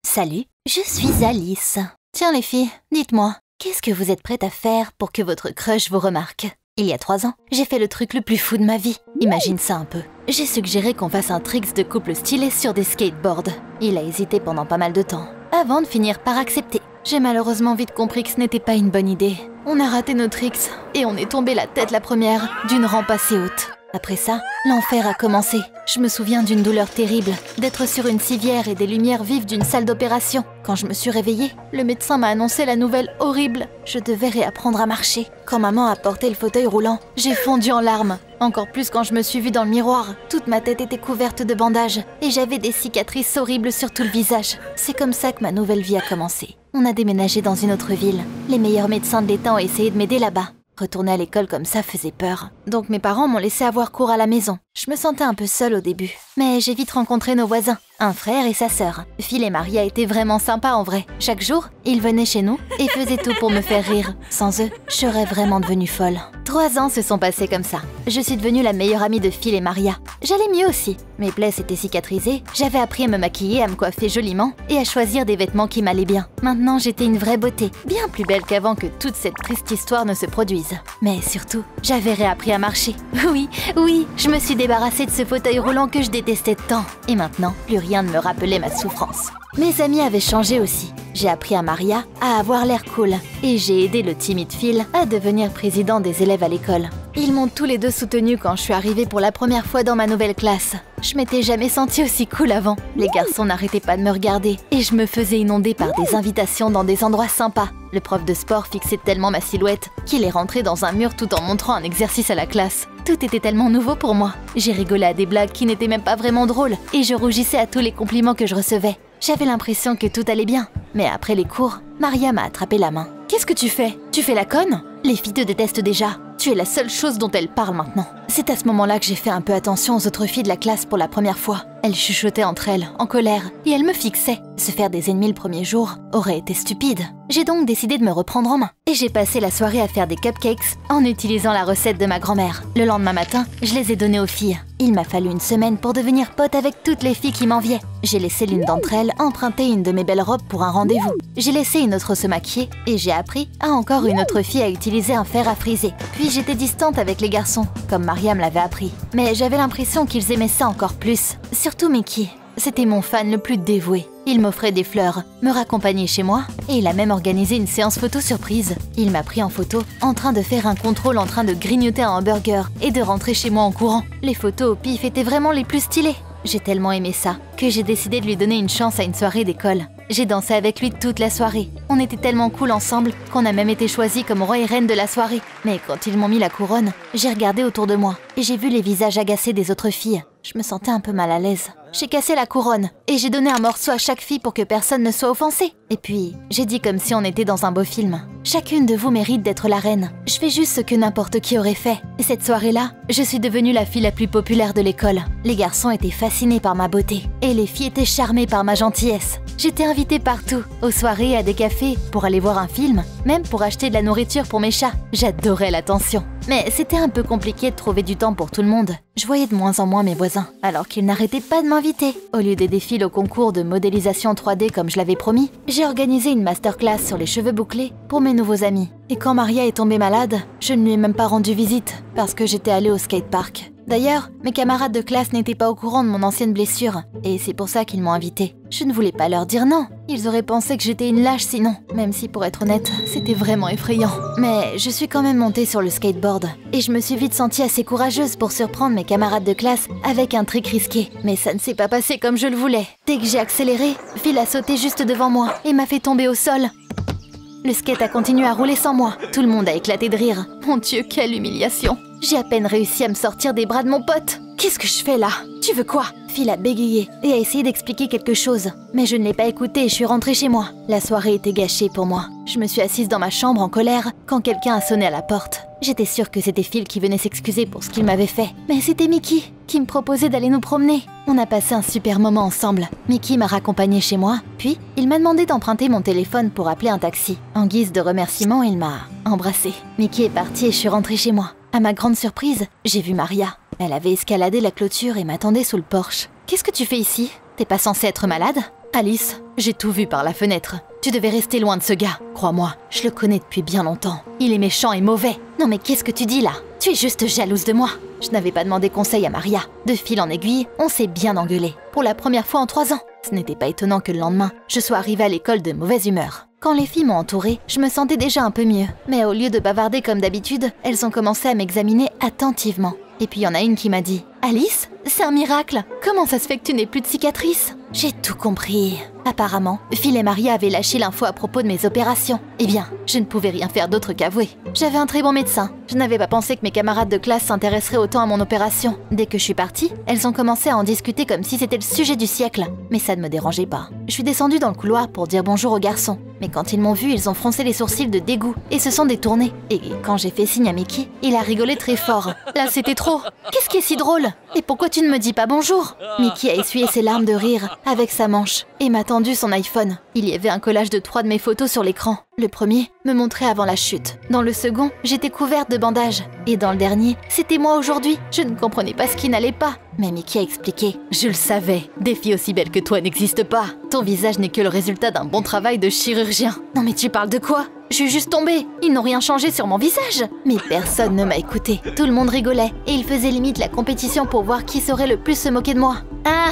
Salut, je suis Alice. Tiens les filles, dites-moi, qu'est-ce que vous êtes prêtes à faire pour que votre crush vous remarque? Il y a 3 ans, j'ai fait le truc le plus fou de ma vie. Imagine ça un peu. J'ai suggéré qu'on fasse un tricks de couple stylé sur des skateboards. Il a hésité pendant pas mal de temps, avant de finir par accepter. J'ai malheureusement vite compris que ce n'était pas une bonne idée. On a raté nos tricks et on est tombé la tête la première d'une rampe assez haute. Après ça, l'enfer a commencé. Je me souviens d'une douleur terrible, d'être sur une civière et des lumières vives d'une salle d'opération. Quand je me suis réveillée, le médecin m'a annoncé la nouvelle horrible. Je devais réapprendre à marcher. Quand maman a porté le fauteuil roulant, j'ai fondu en larmes. Encore plus quand je me suis vue dans le miroir. Toute ma tête était couverte de bandages et j'avais des cicatrices horribles sur tout le visage. C'est comme ça que ma nouvelle vie a commencé. On a déménagé dans une autre ville. Les meilleurs médecins de l'État ont essayé de m'aider là-bas. Retourner à l'école comme ça faisait peur. Donc mes parents m'ont laissé avoir cours à la maison. Je me sentais un peu seule au début. Mais j'ai vite rencontré nos voisins, un frère et sa sœur. Phil et Maria étaient vraiment sympas en vrai. Chaque jour, ils venaient chez nous et faisaient tout pour me faire rire. Sans eux, je serais vraiment devenue folle. 3 ans se sont passés comme ça. Je suis devenue la meilleure amie de Phil et Maria. J'allais mieux aussi. Mes plaies s'étaient cicatrisées, j'avais appris à me maquiller, à me coiffer joliment et à choisir des vêtements qui m'allaient bien. Maintenant, j'étais une vraie beauté, bien plus belle qu'avant que toute cette triste histoire ne se produise. Mais surtout, j'avais réappris à marcher. Oui, je me suis débarrassée de ce fauteuil roulant que je détestais tant. Et maintenant, plus rien ne me rappelait ma souffrance. Mes amis avaient changé aussi. J'ai appris à Maria à avoir l'air cool et j'ai aidé le timide Phil à devenir président des élèves à l'école. Ils m'ont tous les deux soutenue quand je suis arrivée pour la première fois dans ma nouvelle classe. Je m'étais jamais sentie aussi cool avant. Les garçons n'arrêtaient pas de me regarder et je me faisais inonder par des invitations dans des endroits sympas. Le prof de sport fixait tellement ma silhouette qu'il est rentré dans un mur tout en montrant un exercice à la classe. Tout était tellement nouveau pour moi. J'ai rigolé à des blagues qui n'étaient même pas vraiment drôles et je rougissais à tous les compliments que je recevais. J'avais l'impression que tout allait bien. Mais après les cours, Maria m'a attrapé la main. « Qu'est-ce que tu fais? Tu fais la conne? Les filles te détestent déjà. Tu es la seule chose dont elles parlent maintenant. » C'est à ce moment-là que j'ai fait un peu attention aux autres filles de la classe pour la première fois. Elles chuchotaient entre elles, en colère, et elles me fixaient. Se faire des ennemis le premier jour aurait été stupide. J'ai donc décidé de me reprendre en main. Et j'ai passé la soirée à faire des cupcakes en utilisant la recette de ma grand-mère. Le lendemain matin, je les ai donnés aux filles. Il m'a fallu une semaine pour devenir pote avec toutes les filles qui m'enviaient. J'ai laissé l'une d'entre elles emprunter une de mes belles robes pour un rendez-vous. J'ai laissé une autre se maquiller et j'ai appris à encore une autre fille à utiliser un fer à friser. Puis j'étais distante avec les garçons, comme Maria me l'avait appris. Mais j'avais l'impression qu'ils aimaient ça encore plus. Surtout Mickey. C'était mon fan le plus dévoué. Il m'offrait des fleurs, me raccompagnait chez moi et il a même organisé une séance photo surprise. Il m'a pris en photo en train de faire un contrôle en train de grignoter un hamburger et de rentrer chez moi en courant. Les photos au pif étaient vraiment les plus stylées. J'ai tellement aimé ça que j'ai décidé de lui donner une chance à une soirée d'école. J'ai dansé avec lui toute la soirée. On était tellement cool ensemble qu'on a même été choisis comme roi et reine de la soirée. Mais quand ils m'ont mis la couronne, j'ai regardé autour de moi et j'ai vu les visages agacés des autres filles. Je me sentais un peu mal à l'aise. J'ai cassé la couronne et j'ai donné un morceau à chaque fille pour que personne ne soit offensé. Et puis, j'ai dit comme si on était dans un beau film. Chacune de vous mérite d'être la reine. Je fais juste ce que n'importe qui aurait fait. Et cette soirée-là, je suis devenue la fille la plus populaire de l'école. Les garçons étaient fascinés par ma beauté et les filles étaient charmées par ma gentillesse. J'étais invitée partout, aux soirées, à des cafés, pour aller voir un film, même pour acheter de la nourriture pour mes chats. J'adorais l'attention. Mais c'était un peu compliqué de trouver du temps pour tout le monde. Je voyais de moins en moins mes voisins, alors qu'ils n'arrêtaient pas de m'inviter. Au lieu des défis au concours de modélisation 3D comme je l'avais promis, j'ai organisé une masterclass sur les cheveux bouclés pour mes nouveaux amis. Et quand Maria est tombée malade, je ne lui ai même pas rendu visite, parce que j'étais allée au skatepark. D'ailleurs, mes camarades de classe n'étaient pas au courant de mon ancienne blessure, et c'est pour ça qu'ils m'ont invitée. Je ne voulais pas leur dire non, ils auraient pensé que j'étais une lâche sinon, même si pour être honnête, c'était vraiment effrayant. Mais je suis quand même montée sur le skateboard, et je me suis vite sentie assez courageuse pour surprendre mes camarades de classe avec un trick risqué. Mais ça ne s'est pas passé comme je le voulais. Dès que j'ai accéléré, Phil a sauté juste devant moi et m'a fait tomber au sol. Le skate a continué à rouler sans moi. Tout le monde a éclaté de rire. Mon Dieu, quelle humiliation! J'ai à peine réussi à me sortir des bras de mon pote. Qu'est-ce que je fais là? Tu veux quoi? Phil a bégayé et a essayé d'expliquer quelque chose. Mais je ne l'ai pas écouté et je suis rentrée chez moi. La soirée était gâchée pour moi. Je me suis assise dans ma chambre en colère quand quelqu'un a sonné à la porte. J'étais sûre que c'était Phil qui venait s'excuser pour ce qu'il m'avait fait. Mais c'était Mickey qui me proposait d'aller nous promener. On a passé un super moment ensemble. Mickey m'a raccompagnée chez moi, puis il m'a demandé d'emprunter mon téléphone pour appeler un taxi. En guise de remerciement, il m'a embrassée. Mickey est parti et je suis rentrée chez moi. À ma grande surprise, j'ai vu Maria. Elle avait escaladé la clôture et m'attendait sous le porche. « Qu'est-ce que tu fais ici? T'es pas censée être malade ?» Alice, j'ai tout vu par la fenêtre. Tu devais rester loin de ce gars. Crois-moi, je le connais depuis bien longtemps. Il est méchant et mauvais. Non mais qu'est-ce que tu dis là? Tu es juste jalouse de moi. Je n'avais pas demandé conseil à Maria. De fil en aiguille, on s'est bien engueulé. Pour la première fois en 3 ans. Ce n'était pas étonnant que le lendemain, je sois arrivée à l'école de mauvaise humeur. Quand les filles m'ont entourée, je me sentais déjà un peu mieux. Mais au lieu de bavarder comme d'habitude, elles ont commencé à m'examiner attentivement. Et puis il y en a une qui m'a dit « Alice, c'est un miracle. Comment ça se fait que tu n'aies plus de cicatrices ?» J'ai tout compris. Apparemment, Phil et Maria avaient lâché l'info à propos de mes opérations. Eh bien, je ne pouvais rien faire d'autre qu'avouer. J'avais un très bon médecin. Je n'avais pas pensé que mes camarades de classe s'intéresseraient autant à mon opération. Dès que je suis partie, elles ont commencé à en discuter comme si c'était le sujet du siècle. Mais ça ne me dérangeait pas. Je suis descendue dans le couloir pour dire bonjour aux garçons. Mais quand ils m'ont vue, ils ont froncé les sourcils de dégoût et se sont détournés. Et quand j'ai fait signe à Mickey, il a rigolé très fort. Là, c'était trop. Qu'est-ce qui est si drôle? Et pourquoi tu ne me dis pas bonjour? Mickey a essuyé ses larmes de rire avec sa manche et m'a tendu son iPhone. Il y avait un collage de 3 de mes photos sur l'écran. Le premier me montrait avant la chute. Dans le second, j'étais couverte de bandages. Et dans le dernier, c'était moi aujourd'hui. Je ne comprenais pas ce qui n'allait pas. Mais Mickey a expliqué. Je le savais. Des filles aussi belles que toi n'existent pas. Ton visage n'est que le résultat d'un bon travail de chirurgien. Non mais tu parles de quoi? Je suis juste tombée. Ils n'ont rien changé sur mon visage. Mais personne ne m'a écouté. Tout le monde rigolait. Et ils faisaient limite la compétition pour voir qui saurait le plus se moquer de moi. Ah,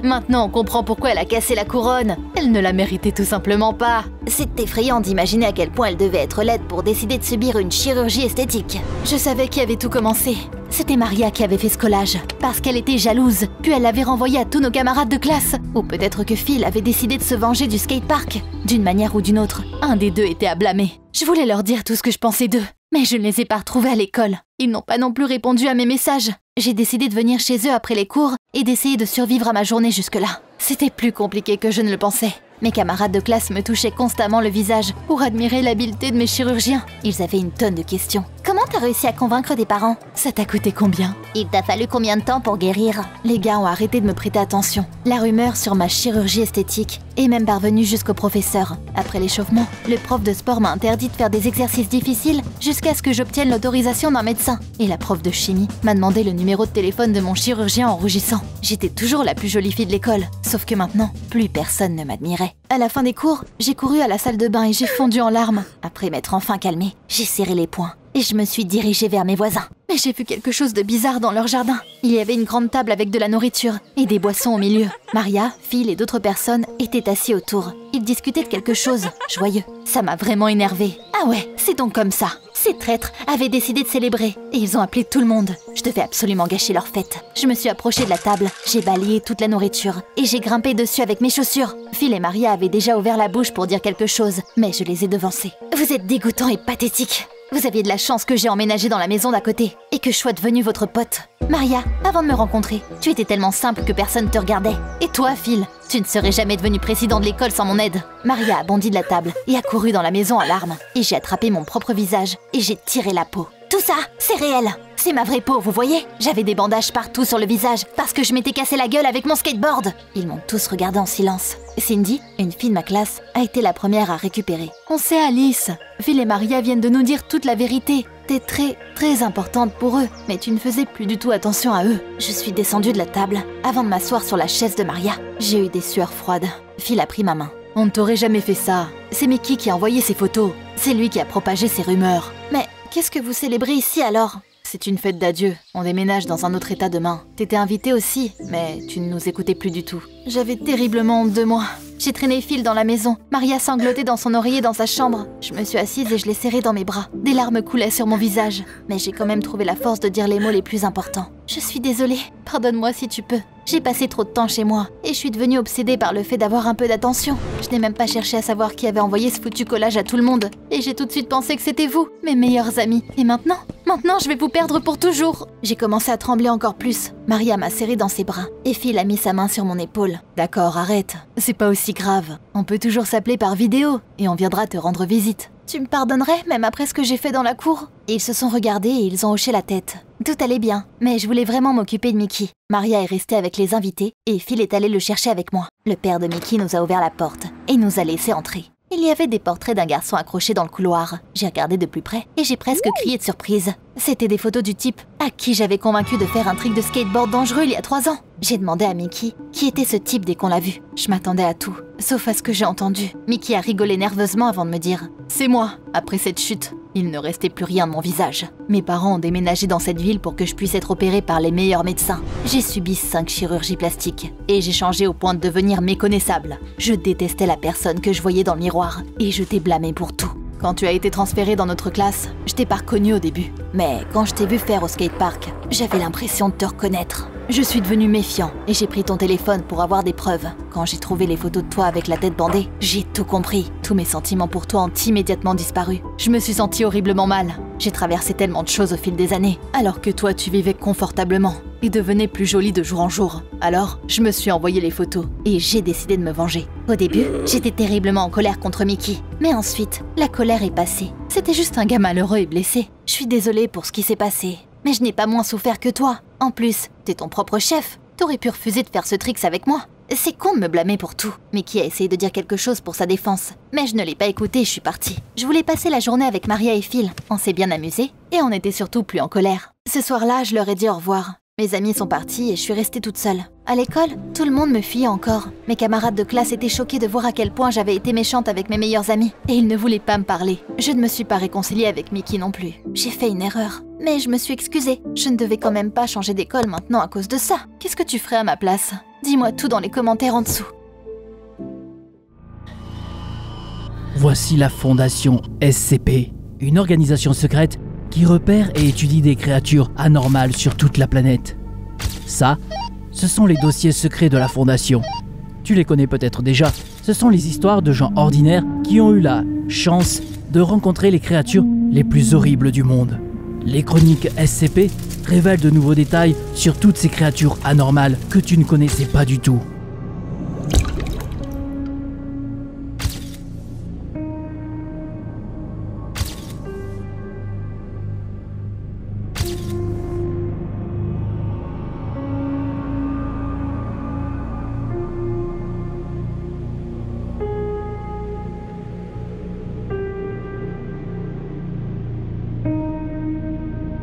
maintenant on comprend pourquoi elle a cassé la couronne. Elle ne la méritait tout simplement pas. C'est effrayant d'imaginer à quel point elle devait être laide pour décider de subir une chirurgie esthétique. Je savais qui avait tout commencé. C'était Maria qui avait fait ce collage, parce qu'elle était jalouse, puis elle l'avait renvoyé à tous nos camarades de classe. Ou peut-être que Phil avait décidé de se venger du skatepark. D'une manière ou d'une autre, un des deux était à blâmer. Je voulais leur dire tout ce que je pensais d'eux, mais je ne les ai pas retrouvés à l'école. Ils n'ont pas non plus répondu à mes messages. J'ai décidé de venir chez eux après les cours et d'essayer de survivre à ma journée jusque-là. C'était plus compliqué que je ne le pensais. Mes camarades de classe me touchaient constamment le visage pour admirer l'habileté de mes chirurgiens. Ils avaient une tonne de questions. Comment t'as réussi à convaincre des parents? Ça t'a coûté combien? Il t'a fallu combien de temps pour guérir? Les gars ont arrêté de me prêter attention. La rumeur sur ma chirurgie esthétique est même parvenue jusqu'au professeur. Après l'échauffement, le prof de sport m'a interdit de faire des exercices difficiles jusqu'à ce que j'obtienne l'autorisation d'un médecin. Et la prof de chimie m'a demandé le numéro de téléphone de mon chirurgien en rougissant. J'étais toujours la plus jolie fille de l'école, sauf que maintenant, plus personne ne m'admirait. À la fin des cours, j'ai couru à la salle de bain et j'ai fondu en larmes. Après m'être enfin calmée, j'ai serré les poings et je me suis dirigée vers mes voisins. Mais j'ai vu quelque chose de bizarre dans leur jardin. Il y avait une grande table avec de la nourriture et des boissons au milieu. Maria, Phil et d'autres personnes étaient assis autour. Ils discutaient de quelque chose, joyeux. Ça m'a vraiment énervée. Ah ouais, c'est donc comme ça. Ces traîtres avaient décidé de célébrer et ils ont appelé tout le monde. Je devais absolument gâcher leur fête. Je me suis approchée de la table, j'ai balayé toute la nourriture et j'ai grimpé dessus avec mes chaussures. Phil et Maria avaient déjà ouvert la bouche pour dire quelque chose, mais je les ai devancés. Vous êtes dégoûtants et pathétiques. Vous aviez de la chance que j'ai emménagé dans la maison d'à côté et que je sois devenue votre pote. Maria, avant de me rencontrer, tu étais tellement simple que personne te regardait. Et toi, Phil, tu ne serais jamais devenu président de l'école sans mon aide. Maria a bondi de la table et a couru dans la maison en larmes. Et j'ai attrapé mon propre visage et j'ai tiré la peau. Tout ça, c'est réel. C'est ma vraie peau, vous voyez? J'avais des bandages partout sur le visage parce que je m'étais cassé la gueule avec mon skateboard. Ils m'ont tous regardé en silence. Cindy, une fille de ma classe, a été la première à récupérer. On sait, Alice. Phil et Maria viennent de nous dire toute la vérité. T'es très importante pour eux, mais tu ne faisais plus du tout attention à eux. Je suis descendue de la table avant de m'asseoir sur la chaise de Maria. J'ai eu des sueurs froides. Phil a pris ma main. On ne t'aurait jamais fait ça. C'est Mickey qui a envoyé ces photos. C'est lui qui a propagé ces rumeurs. Mais qu'est-ce que vous célébrez ici alors? C'est une fête d'adieu. On déménage dans un autre état demain. T'étais invitée aussi, mais tu ne nous écoutais plus du tout. J'avais terriblement honte de moi. J'ai traîné Phil dans la maison. Maria sanglotait dans son oreiller dans sa chambre. Je me suis assise et je l'ai serré dans mes bras. Des larmes coulaient sur mon visage. Mais j'ai quand même trouvé la force de dire les mots les plus importants. Je suis désolée. Pardonne-moi si tu peux. J'ai passé trop de temps chez moi et je suis devenue obsédée par le fait d'avoir un peu d'attention. Je n'ai même pas cherché à savoir qui avait envoyé ce foutu collage à tout le monde. Et j'ai tout de suite pensé que c'était vous, mes meilleurs amis. Et maintenant, je vais vous perdre pour toujours. J'ai commencé à trembler encore plus. Maria m'a serré dans ses bras et Phil a mis sa main sur mon épaule. D'accord, arrête. C'est pas aussi grave. On peut toujours s'appeler par vidéo et on viendra te rendre visite. Tu me pardonnerais, même après ce que j'ai fait dans la cour? Ils se sont regardés et ils ont hoché la tête. Tout allait bien, mais je voulais vraiment m'occuper de Mickey. Maria est restée avec les invités et Phil est allé le chercher avec moi. Le père de Mickey nous a ouvert la porte et nous a laissé entrer. Il y avait des portraits d'un garçon accroché dans le couloir. J'ai regardé de plus près et j'ai presque crié de surprise. C'était des photos du type à qui j'avais convaincu de faire un trick de skateboard dangereux il y a 3 ans. J'ai demandé à Mickey qui était ce type dès qu'on l'a vu. Je m'attendais à tout, sauf à ce que j'ai entendu. Mickey a rigolé nerveusement avant de me dire « C'est moi !» Après cette chute, il ne restait plus rien de mon visage. Mes parents ont déménagé dans cette ville pour que je puisse être opérée par les meilleurs médecins. J'ai subi 5 chirurgies plastiques et j'ai changé au point de devenir méconnaissable. Je détestais la personne que je voyais dans le miroir et je t'ai blâmé pour tout. Quand tu as été transférée dans notre classe, je t'ai pas reconnue au début. Mais quand je t'ai vu faire au skatepark, j'avais l'impression de te reconnaître. Je suis devenue méfiant et j'ai pris ton téléphone pour avoir des preuves. Quand j'ai trouvé les photos de toi avec la tête bandée, j'ai tout compris. Tous mes sentiments pour toi ont immédiatement disparu. Je me suis sentie horriblement mal. J'ai traversé tellement de choses au fil des années, alors que toi tu vivais confortablement et devenais plus jolie de jour en jour. Alors, je me suis envoyé les photos et j'ai décidé de me venger. Au début, j'étais terriblement en colère contre Mickey. Mais ensuite, la colère est passée. C'était juste un gars malheureux et blessé. Je suis désolée pour ce qui s'est passé. Mais je n'ai pas moins souffert que toi. En plus, t'es ton propre chef. T'aurais pu refuser de faire ce tricks avec moi. C'est con de me blâmer pour tout. Mickey a essayé de dire quelque chose pour sa défense. Mais je ne l'ai pas écouté, je suis partie. Je voulais passer la journée avec Maria et Phil. On s'est bien amusés et on était surtout plus en colère. Ce soir-là, je leur ai dit au revoir. Mes amis sont partis et je suis restée toute seule. À l'école, tout le monde me fuyait encore. Mes camarades de classe étaient choqués de voir à quel point j'avais été méchante avec mes meilleurs amis. Et ils ne voulaient pas me parler. Je ne me suis pas réconciliée avec Mickey non plus. J'ai fait une erreur. Mais je me suis excusée. Je ne devais quand même pas changer d'école maintenant à cause de ça. Qu'est-ce que tu ferais à ma place? Dis-moi tout dans les commentaires en dessous. Voici la fondation SCP, une organisation secrète qui repère et étudie des créatures anormales sur toute la planète. Ça, ce sont les dossiers secrets de la fondation. Tu les connais peut-être déjà, ce sont les histoires de gens ordinaires qui ont eu la chance de rencontrer les créatures les plus horribles du monde. Les chroniques SCP révèlent de nouveaux détails sur toutes ces créatures anormales que tu ne connaissais pas du tout.